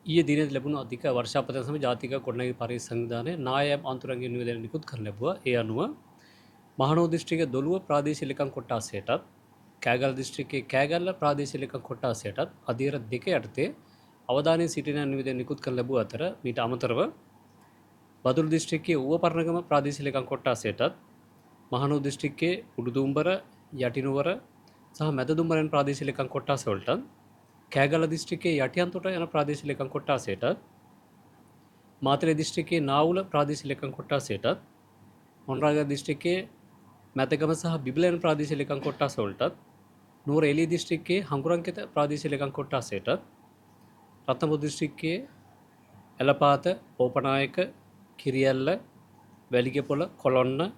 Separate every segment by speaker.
Speaker 1: ඊයේ දිනේදී ලැබුණු අධික වර්ෂාපතන සමග ජාතික ගොඩනැගිලි පරිසර සංවිධානයේ නායම් අන්තරංග නිවේදනය නිකුත් කරන්න ලැබුවා. ඒ අනුව මහනෝ දිස්ත්‍රික්කයේ දොළුව ප්‍රාදේශීය ලේකම් කොට්ටාසයටත් කෑගල්ල දිස්ත්‍රික්කයේ කෑගල්ල ප්‍රාදේශීය ලේකම් කොට්ටාසයටත් අධීර දෙක යටතේ අවධානයේ සිටින නිවේදනය නිකුත් කරන්න ලැබුව අතර මීට අමතරව බදුල්ල දිස්ත්‍රික්කයේ ඌව පරණගම ප්‍රාදේශීය ලේකම් කොට්ටාසයටත් මහනෝ දිස්ත්‍රික්කයේ උඩුදුම්බර යටිනුවර සහ මැදදුම්බර යන ප්‍රාදේශීය ලේකම් කොට්ටාස වලටත් කෑගල්ල දිස්ත්‍රික්කයේ යටියන්තොට යන ප්‍රාදේශීය ලේකම් කොට්ටාසයටත් මාතලේ දිස්ත්‍රික්කයේ නාවුල ප්‍රාදේශීය ලේකම් කොට්ටාසයටත් මොණරාගල දිස්ත්‍රික්කයේ මැතගම සහ බිබිල යන ප්‍රාදේශීය ලේකම් කොට්ටාස වලටත් නුවර එළිය දිස්ත්‍රික්කයේ හංගුරන්කිත ප්‍රාදේශීය ලේකම් කොට්ටාසයටත් රත්නපුර දිස්ත්‍රික්කයේ ඇලපාත ඕපනායක කිරියැල්ල වැලිගපොළ කොළොන්න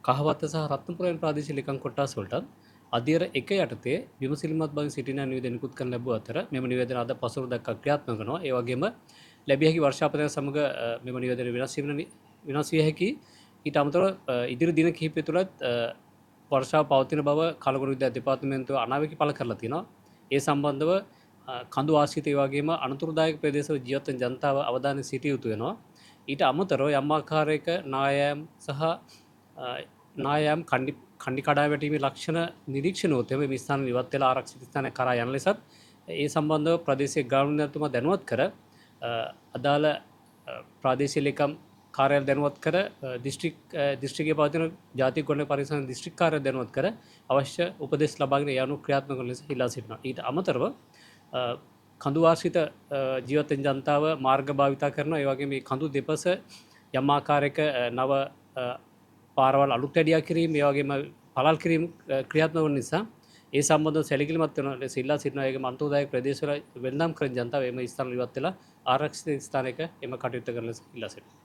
Speaker 1: කහවත්ත සහ රත්නපුර යන ප්‍රාදේශීය ලේකම් කොට්ටාස වලටත් අධීර එක යටතේ විමසිලිමත් බවින් සිටින නිවේදන නිකුත් කරන ලැබුව අතර මෙම නිවේදන අද පසුවරු දක්වා ක්‍රියාත්මක කරනවා. ඒ වගේම ලැබිය හැකි වර්ෂාපතන සමග මෙම නිවේදන වෙනස් විය හැකි. ඊට අමතරව ඉදිරි දින කිහිපය තුළත් වර්ෂාව පවතින බව කලගොඩ විද්‍යා දෙපාර්තමේන්තුව අනාවැකි පළ කරලා තියෙනවා. ඒ සම්බන්ධව කඳු ආශ්‍රිත ඒ වගේම අනතුරුදායක ප්‍රදේශවල ජීවත් වෙන ජනතාව අවධානය සිටිය යුතු වෙනවා. ඊට අමතරව යම් ආකාරයක නායම් සහ නායම් කණ්ඩි කඩා වැටීමේ ලක්ෂණ නිරීක්ෂණය වුත් එම ස්ථාන ඉවත් වෙලා ආරක්ෂිත ස්ථානයක් කරා යන ලෙසත් ඒ සම්බන්ධව ප්‍රදේශීය ගාමිණීතුමා දැනුවත් කර අදාළ ප්‍රාදේශීය ලේකම් කාර්යාලය දැනුවත් කර දිස්ත්‍රික්කයේ පවතින ජාතික ගොඩනැගිලි පරිසර දිස්ත්‍රික් කාර්යාලය දැනුවත් කර අවශ්‍ය උපදෙස් ලබාගෙන ඒ අනුව ක්‍රියාත්මක කරන ලෙස ඉල්ලා සිටිනවා. ඊට අමතරව කඳු ආශ්‍රිත ජීවත් වෙන ජනතාව මාර්ග භාවිතා කරනවා. ඒ වගේම මේ කඳු දෙපස යම් ආකාරයක නව පාරවල් අලුත් වැඩියා කිරීම ඒ වගේම පළල් කිරීම ක්‍රියාත්මක වන නිසා ඒ සම්බන්ධව සැලකිලිමත් වෙන ලෙස ඉල්ලා සිටිනවා. ඒකම අන්තෝදායක ප්‍රදේශවල වෙළඳාම් කරන ජනතාව එම ස්ථාන ඉවත් වෙලා ආරක්ෂිත ස්ථානයක එම කටයුතු කරන ලෙස ඉල්ලා සිටිනවා.